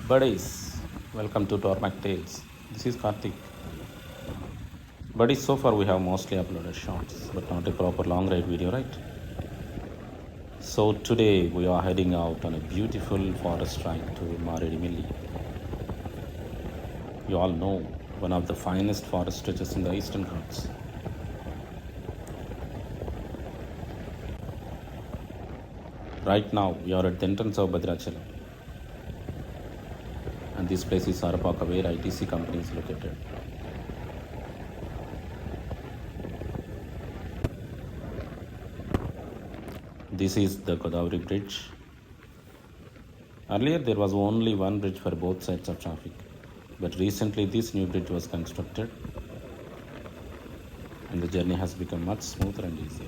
Buddies, welcome to Tarmac Tales. This is Karthik. Buddies, so far we have mostly uploaded shorts, but not a proper long ride video, right? So today we are heading out on a beautiful forest ride to Maredumilli. You all know one of the finest forest stretches in the eastern Ghats. Right now we are at the entrance of Bhadrachalam, and this place is Sarapaka where ITC company is located. This is the Godavari bridge. Earlier there was only one bridge for both sides of traffic, but recently this new bridge was constructed and the journey has become much smoother and easier.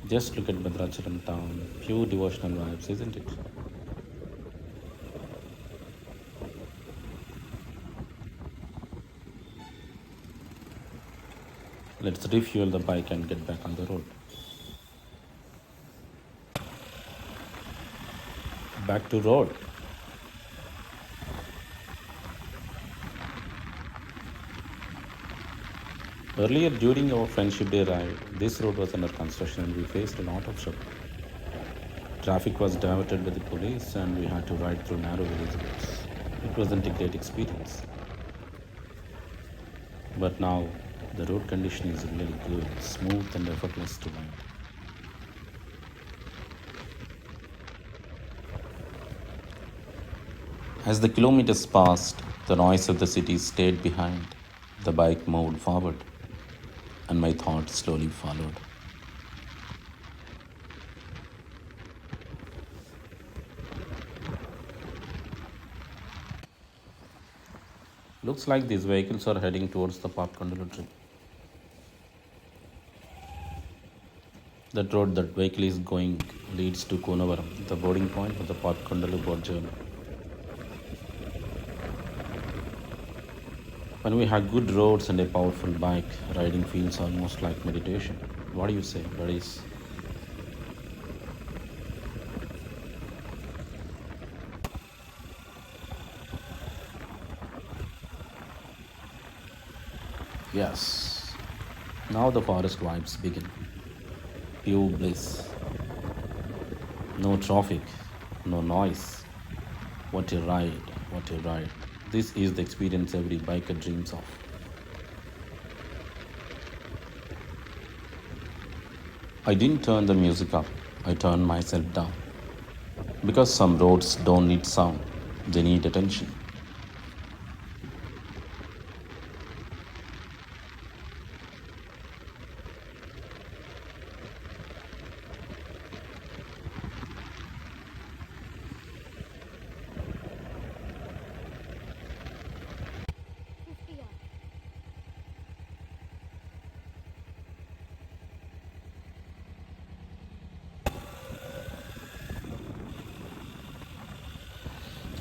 Just look at Bhadrachalam town, pure devotional vibes, isn't it? Let's refuel the bike and get back on the road. Back to road. Earlier during our friendship day ride, this road was under construction and we faced a lot of trouble. Traffic was diverted by the police and we had to ride through narrow village roads. It wasn't a great experience. But now the road condition is really good, smooth and effortless to ride. As the kilometers passed, the noise of the city stayed behind. The bike moved forward, and my thoughts slowly followed. Looks like these vehicles are heading towards the Park Kondulu trip. That road that vehicle is going leads to Konavaram, the boarding point of the Park Kondulu boat journey. When we have good roads and a powerful bike, riding feels almost like meditation. What do you say, buddies? Yes. Now the forest vibes begin. Pure bliss. No traffic, no noise. What a ride, what a ride. This is the experience every biker dreams of. I didn't turn the music up, I turned myself down. Because some roads don't need sound, they need attention.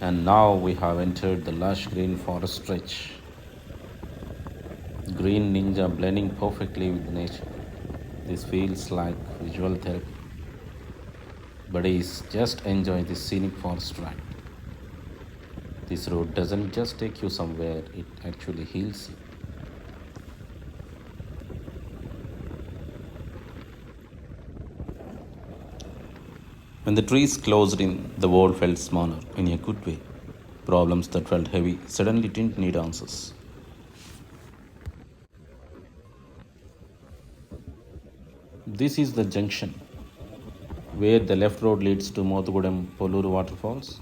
And now we have entered the lush green forest stretch. Green ninja blending perfectly with nature. This feels like visual therapy. Buddies, just enjoy this scenic forest ride. This road doesn't just take you somewhere, it actually heals you. When the trees closed in, the world felt smaller in a good way. Problems that felt heavy suddenly didn't need answers. This is the junction where the left road leads to Mothugudem Poluru waterfalls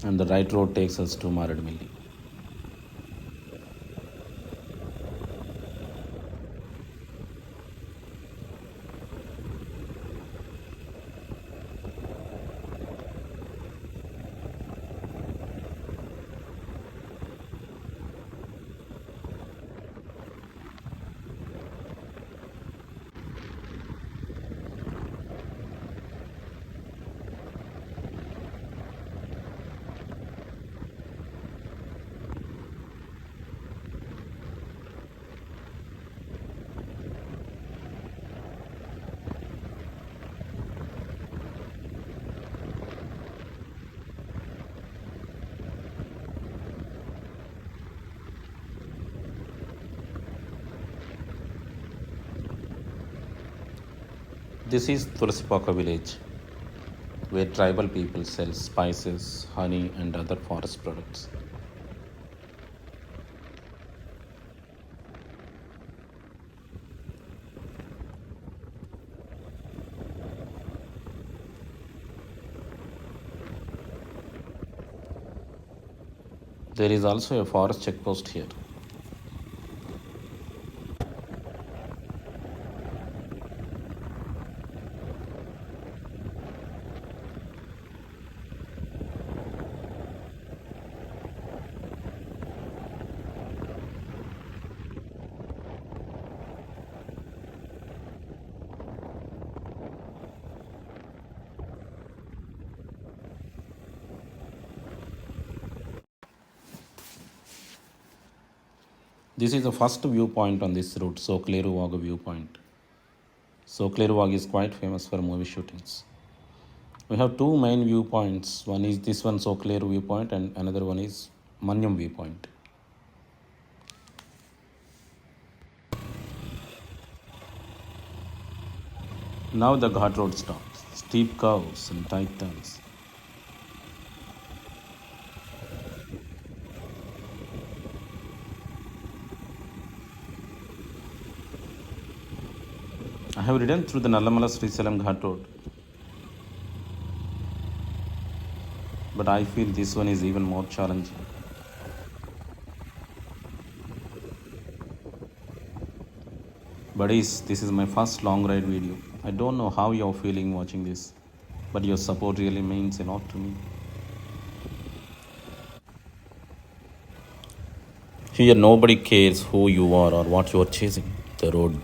and the right road takes us to Maredumilli. This is Tulasipaka village, where tribal people sell spices, honey, and other forest products. There is also a forest checkpost here. This is the first viewpoint on this route, Sokleruvaga viewpoint. Sokleruvaga is quite famous for movie shootings. We have two main viewpoints. One is this one, Sokleru viewpoint, and another one is Manyam viewpoint. Now the Ghat road stops. Steep curves and tight turns. I have ridden through the Nallamala Srisalam Ghat road, but I feel this one is even more challenging. Buddies, this is my first long ride video. I don't know how you're feeling watching this, but your support really means a lot to me. Here, nobody cares who you are or what you are chasing. The road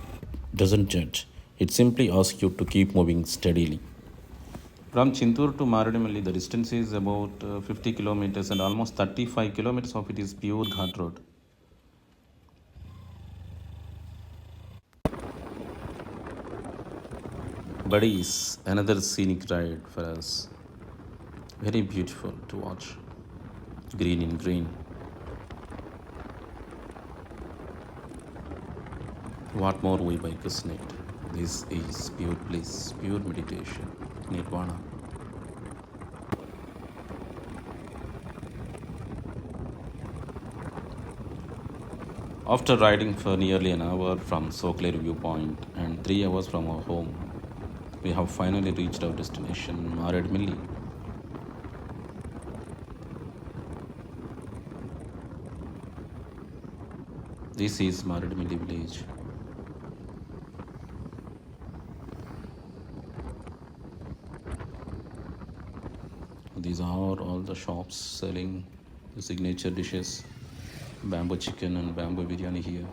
doesn't judge, it simply asks you to keep moving steadily. From Chintur to Maredumilli, the distance is about 50 kilometers, and almost 35 kilometers of it is pure Ghat road. Buddies, another scenic ride for us. Very beautiful to watch. Green in green. What more we bikers need? This is pure bliss, pure meditation, nirvana. After riding for nearly an hour from Sokler viewpoint and 3 hours from our home, we have finally reached our destination, Maredumilli. This is Maredumilli village. These are all the shops selling the signature dishes, bamboo chicken and bamboo biryani here.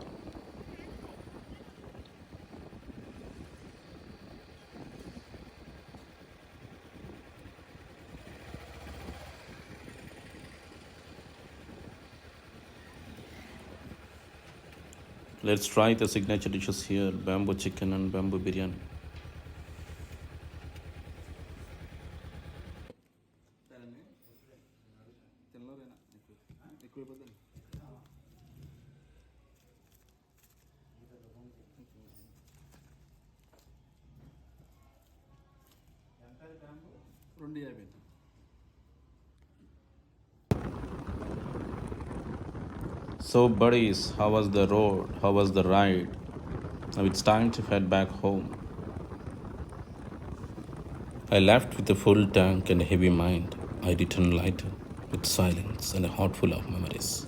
Let's try the signature dishes here, bamboo chicken and bamboo biryani. So, buddies, how was the road? How was the ride? Now it's time to head back home. I left with a full tank and a heavy mind. I returned lighter, with silence and a heart full of memories.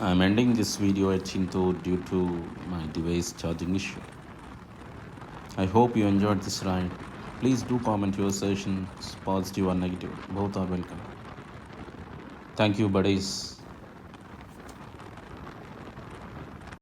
I'm ending this video at Chintur due to my device charging issue. I hope you enjoyed this ride. Please do comment your suggestions, positive or negative. Both are welcome. Thank you, buddies.